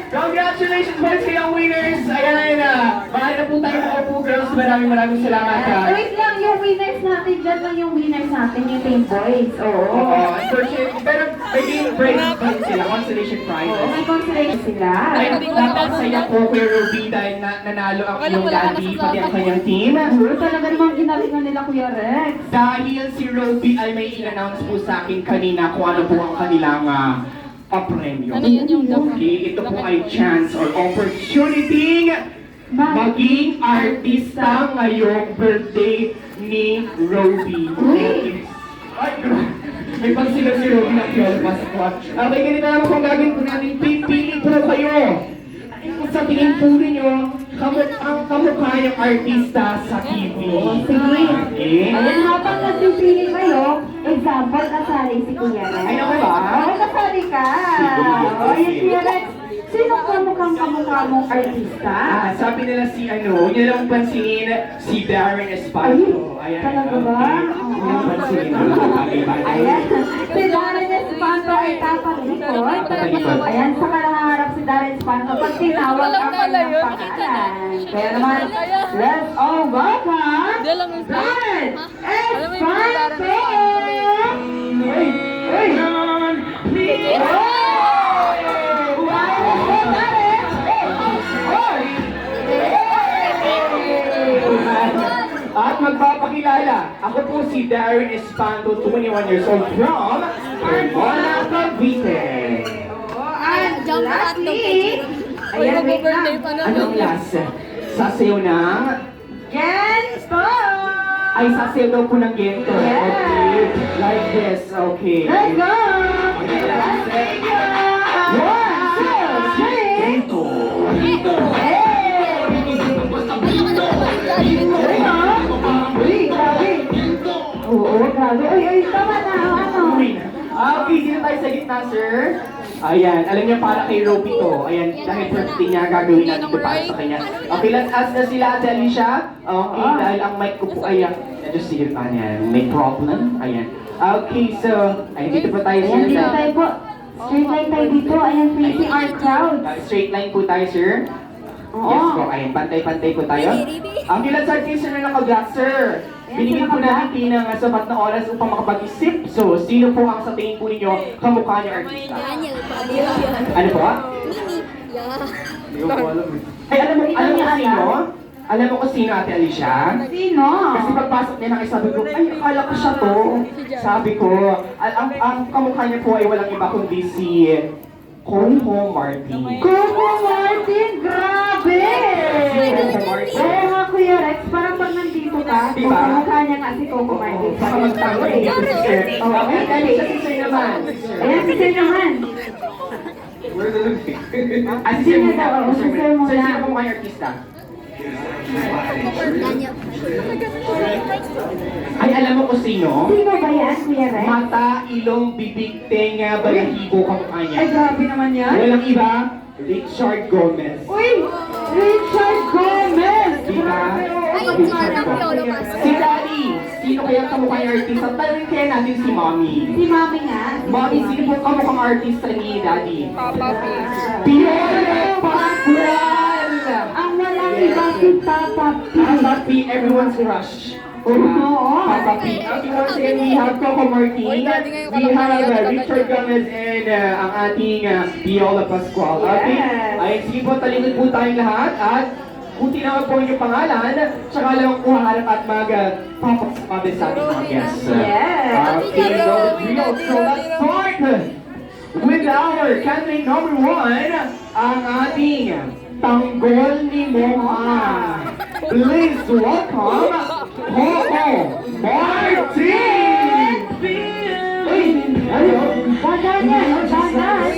Congratulations once again ang winners! Ayan na! Mahal na po tayo mga po girls. Maraming salamat ha. Wait lang, yung winners natin, dyan lang yung winners natin, yung team boys. Oo. Unfortunately, pero may game prize pa rin sila, consolation prize. Oo, may consolation sila. Ay, napakasaya po kay Ruby dahil nanalo ang iyong daddy, pati ang kanyang team. Oo, talaga namang ginalingan nila Kuya Rex. Dahil si Ruby ay may in-announce po sa akin kanina kung ano po ang kanilang premyo. Ano yun yung Okay, ito po ay chance or opportunity maging artista ngayong birthday ni Ruby. Uy! Ay, grabe. May pagsila si Ruby na piyalpas ko. Okay, ganito naman kung gagawin po natin. Pipili po kayo. Sa tingin po ninyo, ang kamukha yung artista sa TV. Sige. Okay. Ayan, habang nagpipili kayo, example, kasali si Kuya Rex. Ay, ako ba? Oo, kasali ka. O, ayan, Kuya Rex. Sino kamukha mong artista? Sabi nila si ano, yun lang pansinin, si Darren Espanto. Ayan. Talaga ba? Yun lang pansinin. Bagay-bagay. Ayan, si Darren Espanto ay tapalikod. Tapalikod. Ayan, sa kahangarap si Darren Espanto pag tinawag ang kanyang pangalan. Kaya naman, let's all welcome Darren Espanto! Hey! Hey! At magpapakilala, ako po si Darren Espanto, 21 years old from Carmona, Cavite. And lastly, ayan, wait lang. Anong last? Sasayaw ng... Gento! Ay, sasayaw daw po ng gento. Yes. Okay. Like this. Okay. Let's go! One, two, three! Gento. Hey! Uy, grabe! Oo, grabe. Uy, tama na. Ano? Okay, dito tayo sa gitna, sir. Ayan, alam niyo para kay Roby to. Ayan, dahil birthday niya, gagawin natin ito para sa kanya. Okay, let's ask na sila, Ate Alicia. Okay, dahil ang mic ko po ay, just sige pa niyan, may problem. Ayan. Okay, so, ayan, dito po tayo, sir. Ayan, dito tayo po. Straight line tayo dito. Ayan, facing our crowd. Straight line po tayo, sir. Oo. Yes po, ayun, pantay-pantay po tayo. Ang ilan sa atin, sir, na naka-black, sir. Binigyan po natin kayo ng sapat na oras upang makapag-isip. So, sino po ang sa tingin po ninyo kamukha niya artista? Ano po? Ay, alam mo sino? Alam mo kung sino, Ate Alicia? Sino? Kasi pagpasok niya sabi ko, ay, akala ko siya to. Sabi ko, ang kamukha niya po ay walang iba kundi si Coco Martin. Coco Martin, grabe! Coco Martin. Oo nga, Kuya Rex, parang pag nandito ka, Diba? kamukha niya nga si Coco Martin. Baka magtama Eh. yung sir. Okay, dali siya si sir naman. Ayan, si Sir naman. Ah, si sir muna. Oo, si sir muna. Sir, sino kamukha niya artista? Ay, alam mo kung sino? Sino ba yan, Kuya Rex? Mata, ilong, bibig, tenga, balahibo, kamukha niya. Ay, grabe naman yan. Walang iba, Richard Gomez. Uy! Richard Gomez! Diba? Grabe, oo, Si Daddy, sino kaya kamukha niya artista? Tanong kaya natin si Mommy. Si Mami nga. Mommy, sino po kamukhang artista ni Daddy? Papa P. Piolo Pascual! Ang walang iba si Papa P. Papa P, everyone's crush. Oo. Papa P. Okay, once again, we have Coco Martin, we have Richard Gomez, and ang ating Piolo Pascual. Okay? Yes. Ay, sige po, talikod po tayong lahat at kung tinawag po yung pangalan, tsaka lang po harap at mag-papasabi sa ating mga guests. Yes. Okay, so let's start with our candidate number 1, ang ating Tanggol ni Moha. Please welcome Coco Martin! Uy, ano? Dahan yan, oh, dahan.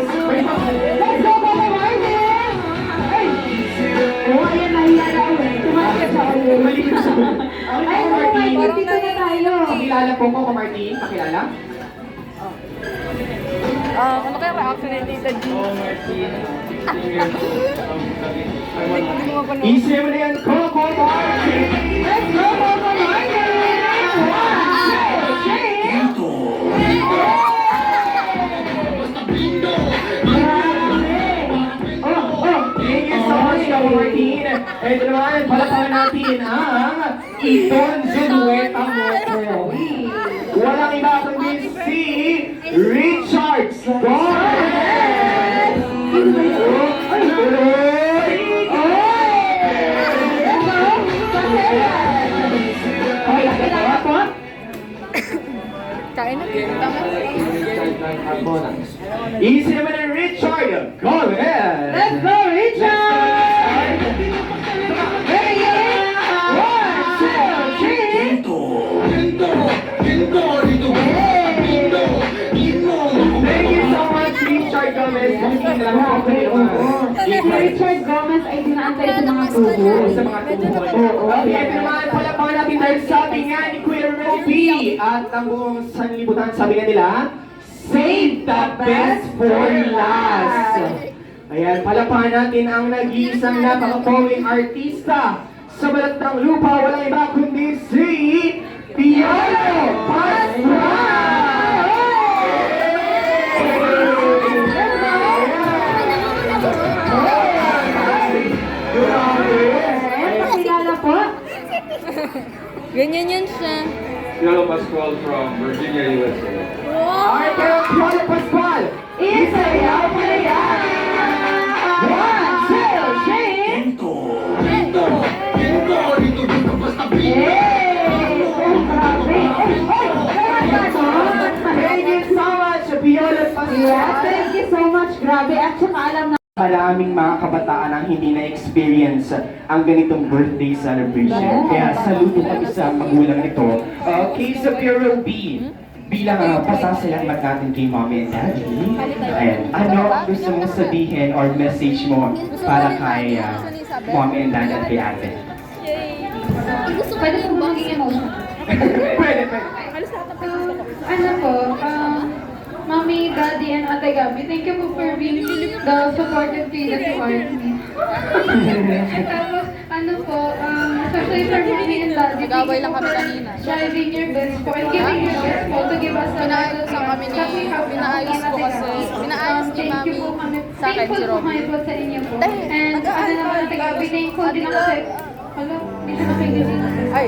Let's go, Coco Martin! Ay! Oh, ayan, nahiya na ulit. Tumakas sa ulit. Bumalik na siya. Ang Ay, Coco oh my God, Martin. dito na tayo. Pakilala po Coco Martin. Pakilala? Ano kaya reaction ni Tita G? Easy mo na yan, Coco Martin! Let's go, Coco Martin! One, two, three! Thank you so much, Coco Martin! Ito naman, palatahan natin ang Iton Zulueta Moto. Walang iba kundi si Richard Gomez! Ay, Kain na. Easy naman ang Richard Gomez! Let's go, Richard! Ready? One, two, three! Thank you so much, Richard Gomez, bumitin lang po kayo. Si Richard Gomez ay dinaantay sa mga tubo. Sa mga tuhod. Okay, ito naman palapakan natin dahil sabi nga ni Kuya Roby at ang buong sanlibutan sabi nga nila, save the best for last. Ayan, palapakan natin ang nag-iisang napaka-pawing artista sa balat ng lupa, walang iba kundi si Piolo Pascual! Pakilala po. Ganyan yun siya. Piolo Pascual from Virginia, USA. Alright, pero Piolo Pascual, isayaw mo na yan! 1, 2, Shane! Thank you so much, Piolo Pascual! Yes, thank you so much. Grabe. At saka alam na Maraming mga kabataan ang hindi na-experience ang ganitong birthday celebration. Kaya saludo kami sa magulang nito. Okay, sa Piolo B, bilang pasasalamat natin kay Mommy and Daddy, ayan, ano ang gusto mong sabihin or message mo para kay Mommy and Daddy at kay Ate? pwede po maging emotion. Pwede. Ano po, Mommy, Daddy, and Ate Gabi, thank you po for being the supportive kid that you are to me. Tapos, ano po, especially for Mommy and Daddy, Nag-away thank you lang po kami for kanina. striving your best po and giving your best po to give us the Pinaayos lang kami ni- Kasi kami pinaayos Ate ko kasi- Gabi. pinaayos ni Thank you Mami po kami. sa akin, Thankful si po Robby. kami po sa inyo po. Dahil, And ano naman, Ate Gabi, thankful din ako sa... Hello, hindi siya nakikinig. Ay.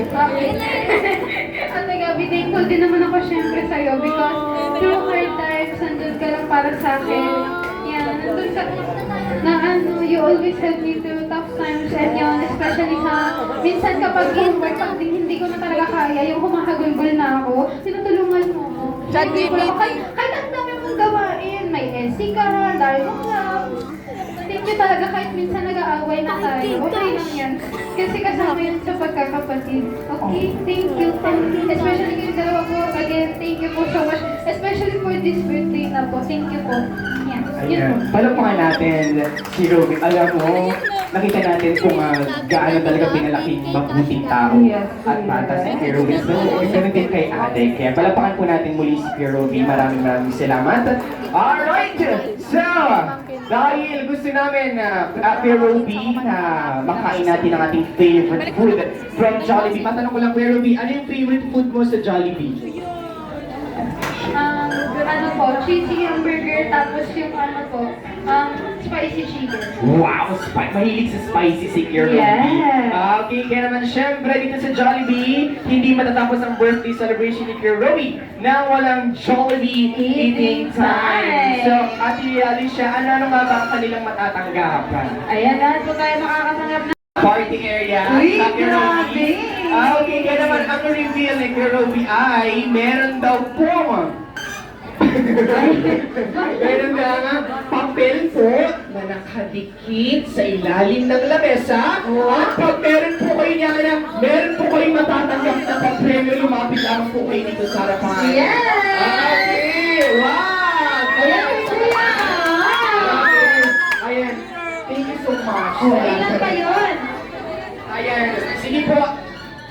Ate Gabi, thankful din naman ako syempre sa'yo because through hard times, nandun ka lang para sa akin. Yan, nandun ka na ano, you always help me through tough times and yun, especially sa, minsan kapag in-work, pag hindi ko na talaga kaya, yung humahagulgol na ako, tinutulungan mo ako. Chat Hindi ko lang- GPT. kahit ang dami mong gawain, may NC ka, dahil mo lang. Thank you talaga kahit minsan nag-aaway na tayo. Okay lang yan. Kasi kasama yun sa pagkakapatid. Okay? Thank you. Especially kayong dalawa po. Again, thank you po so much. Especially for this birthday na po. Thank you po. Yan. Yun Ayan, po. palapakan natin si Robby. Alam mo, nakita natin kung gaano talaga pinalaking mabuting tao Yes. at patas si Kuya Robby. Ganun din kay Ate. Kaya palapakan po natin muli si Kuya Robby. Maraming salamat. Alright! So, dahil gusto namin Kuya Robby na makain natin ang ating favorite food from Jollibee. Matanong ko lang Kuya Robby, ano yung favorite food mo sa Jollibee? Ano po, cheesy hamburger, tapos yung ano po, spicy chicken. Wow! Mahilig sa spicy si Kuya Robby. Yes. Okay, kaya naman syempre dito sa Jollibee, hindi matatapos ang birthday celebration ni Kuya Robby na walang Jollibee eating time. So, Ate Alicia, ano nga ba ang kanilang matatanggap? Ayan, lahat po tayo makakatanggap na. Party area. Uy, sa Kuya Robby. grabe! Okay, kaya naman ang reveal ni Kuya Robby ay meron daw po meron nga papel po na nakadikit sa ilalim ng lamesa. At pag meron po kayo niya na meron po kayong matatanggap na papremyo, lumapit lang po kayo dito sa harapan. Yes! Okay! Wow! Ayan, kuya! Ayan. Thank you so much. Oh, ilan ba yun? Ayan. Sige po.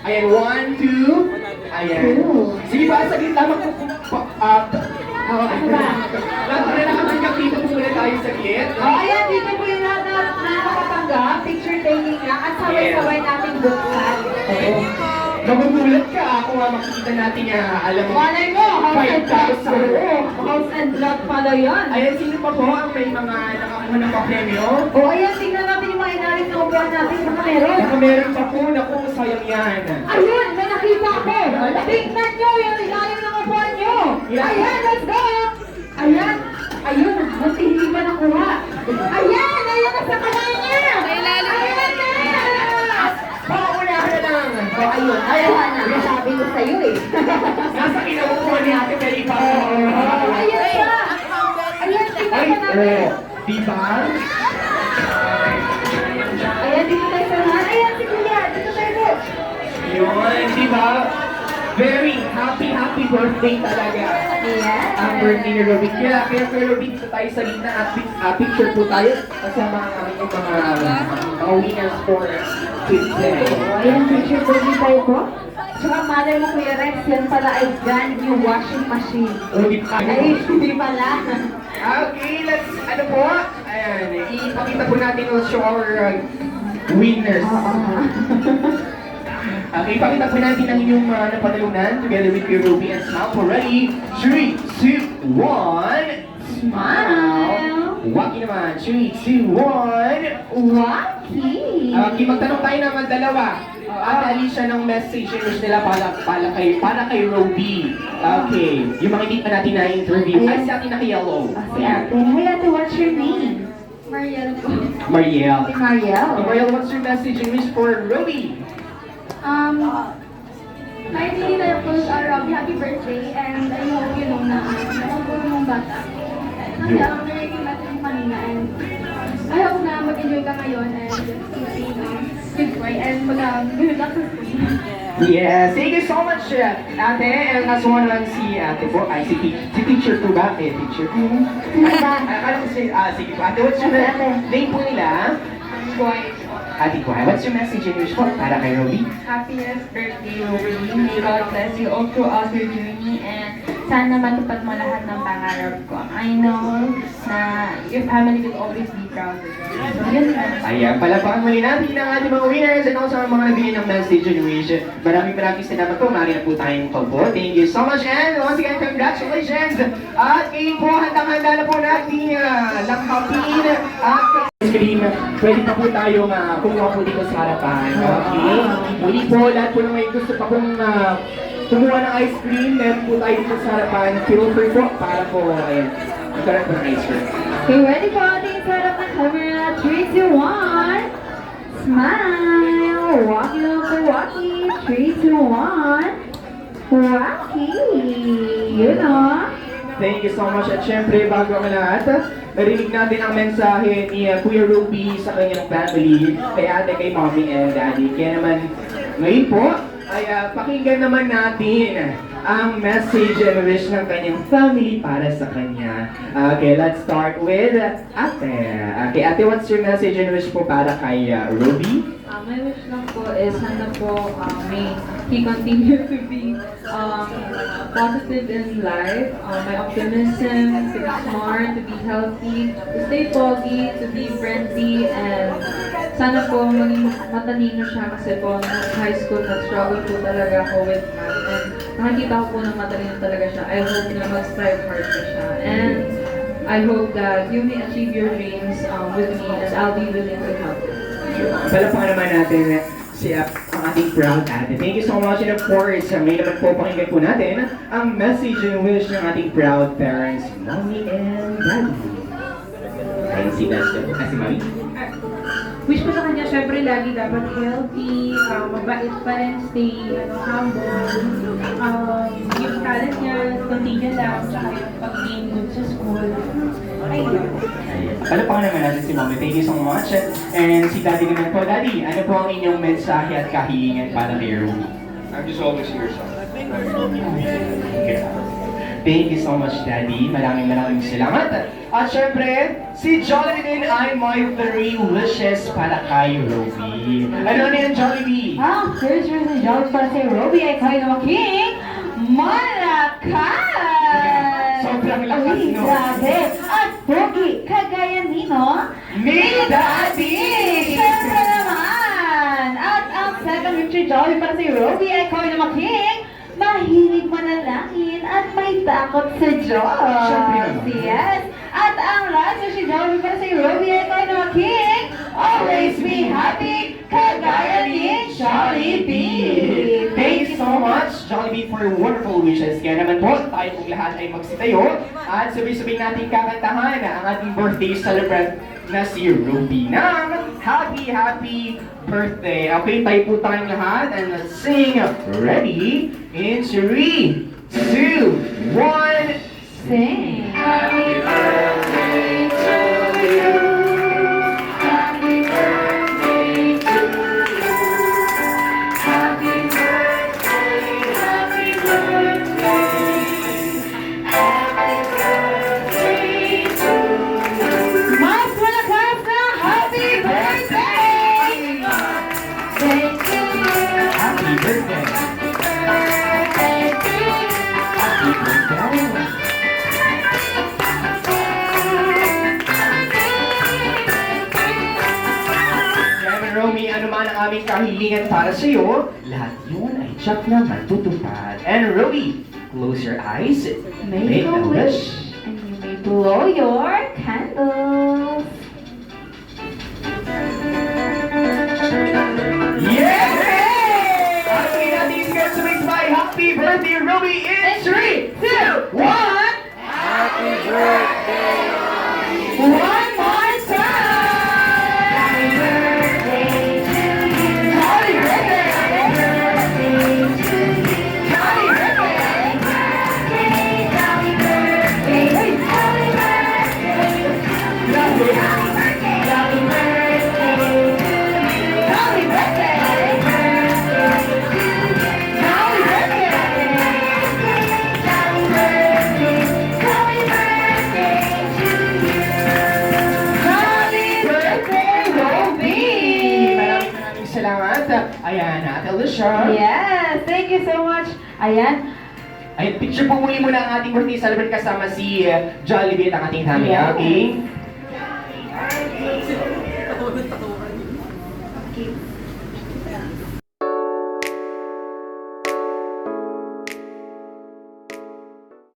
Ayan, 1, 2. Ayan. Sige ba, saglit lamang po. Ano ba? Lahat na nakatanggap dito po muna tayo saglit. Ayan, dito po yung lahat na nakakatanggap. Picture taking lang at sabay-sabay natin buksan. Oo. Magugulat ka kung makikita natin alam mo. Malay mo, house and lot. 5,000. House and lot pala yan. Ayan, sino pa po ang may mga nakakuha ng papremyo? O ayan, tingnan natin yung mga inalis na upuan natin sa meron. Baka meron pa po, naku, sayang yan. Ayun, may nakita ko. Tingnan nyo yung ilalim ng upuan nyo. Ayan, let's go. Ayan, ayun, buti hindi pa nakuha. Ayan, ayan, nasa kamay niya. Nailalim. Ayan na. Paunahan na lang. O ayun, ayan na. Sabi ko sa'yo eh. Nasa kinaupuan ni Ate Felipa. Ayan siya. Ayan, tingnan Ay, pa natin. diba? Ayan, dito tayo sa lahat. Ayan, si Kuya, dito tayo po. Yun, diba? Very happy birthday talaga. Yes. Ang birthday ni Ruby. Kaya Ruby, dito tayo sa gitna at picture po tayo kasama ang aming mga winners for today. Ayan, picture po din tayo ko. Tsaka mother mo, Kuya Rex, yan pala ay brand new washing machine. Ruby pa. Ay, hindi pala. Okay, ano po? Ayan, ipakita po natin also our winners. Okay, ipakita po natin ang inyong napanalunan together with your Ruby and Smile. For ready? 3, 2, 1. Smile. Waki naman. 3, 2, 1. Waki. Okay, magtanong tayo naman dalawa. At Alicia ng message wish nila para kay Ruby. Okay, yung mga hindi pa natin na-interview. Ay, si atin naka-yellow. Si Ate. Hey, Ate, what's your name? Mariel po. Mariel. Si Mariel. Mariel, what's your message and wish for Ruby? Kahit hindi tayo po, Robbie, happy birthday. And I hope you know na nakapuro mong bata. Kasi ang naging natin yung kanina. And I hope na mag-enjoy ka ngayon and keep good boy. And good luck sa school. Yes, thank you so much, ate. And nasuha naman si ate po, ay si teacher po ba? Teacher. Akala ko sige po. Ate, what's your name po nila? Boy, Ate Kuya, what's your message and wish po para kay Ruby? happiest birthday, Ruby. May God bless you all throughout your journey and sana matupad mo lahat ng pangarap ko. I know na your family will always be proud of you. So, yun lang. Ayan, palapakan muli natin ang ating mga winners and also ang mga nagbigay ng message and wish. Maraming salamat po. Mari na po tayong pagbo. Thank you so much and once again, congratulations! At ngayon po, handang-handa na po natin langkapin at screen. Pwede pa po tayong kumuha po dito sa harapan. Okay? Muli po, lahat po na may gusto pa pong kumuha ng ice cream. Meron po tayo dito sa harapan. Feel free po para po, ayan, magkaroon po ng ice cream. Okay, ready po ating set up ng camera. 3, 2, 1. Smile. Walkie lang po, walkie. 3, 2, 1. Walkie. Yun o. Thank you so much. At syempre, bago ang lahat, narinig natin ang mensahe ni Kuya Ruby sa kanyang family, kay ate, kay mommy, and daddy. Kaya naman, ngayon po, ay pakinggan naman natin ang message and wish ng kanyang family para sa kanya. Okay, let's start with ate. Okay, ate, what's your message and wish po para kay Ruby? My wish lang po is sana po may he continue to be positive in life, my optimism, to be smart, to be healthy, to stay pogi, to be friendly, and sana po maging matalino siya kasi po nung high school nag-struggle po talaga ako with math and nakikita ko po na matalino talaga siya. I hope na mag-strive hard pa siya and I hope that you may achieve your dreams with me and I'll be willing to help you. Palapakan naman natin si ang ating proud ate. Thank you so much. And of course, may naman po pakinggan po natin ang message and wish ng ating proud parents, mommy and daddy. Ayun si Dustin. Si mommy. Wish ko sa kanya, syempre lagi dapat healthy, mabait pa rin, stay humble, yung talent niya, continue lang, tsaka yung pag-being good sa school. Ayun. Palapakan naman natin si mommy. Thank you so much. And si daddy naman po. Daddy, ano po ang inyong mensahe at kahilingan para kay Ruby? I'm just always here, son. Thank you so much, Daddy. Maraming salamat. At syempre, si Jollibee din ay may 3 wishes para kay Ruby. Ano na yan, Jollibee? Ang first reason job para si Ruby ay kayo naman King Malakas! Sobrang lakas, Uy, no? grabe! At pogi, kagaya nino, Ni Daddy! Siyempre naman! At ang second victory jolly para si Ruby ay kayo naman King mahilig manalangin at may takot sa Diyos. Siyempre naman. Yes! At ang last victory jolly para si Ruby ay kayo naman King always be happy, kagaya ni Jollibee. Thank you so much, Jollibee, for your wonderful wishes. Kaya naman po, tayo pong lahat ay magsitayo at sabay-sabay natin kakantahan ang ating birthday celebrant na si Ruby ng happy birthday. Okay, tayo po tayong lahat and let's sing ready in 3, 2, 1. Sing! Happy birthday to you. Happy birthday to you. Happy birthday, happy man ang aming kahilingan para sa iyo, lahat yun ay tiyak na matutupad. And Roby, close your eyes. Make a wish. And you may blow your candles. Yay! At sige natin yung girls sumaysbay. Happy birthday, Roby! In 3, 2, 1! Happy birthday! One more time! Happy birthday to you! Happy birthday! Happy birthday! Happy birthday! Happy birthday! Happy birthday! Happy birthday! Happy Salamat. Ayan, Ate Alicia. Yes, thank you so much. Ayan. Ay, picture po muli muna ang ating birthday celebrant kasama si Jollibee at ang ating family. Yes. Okay?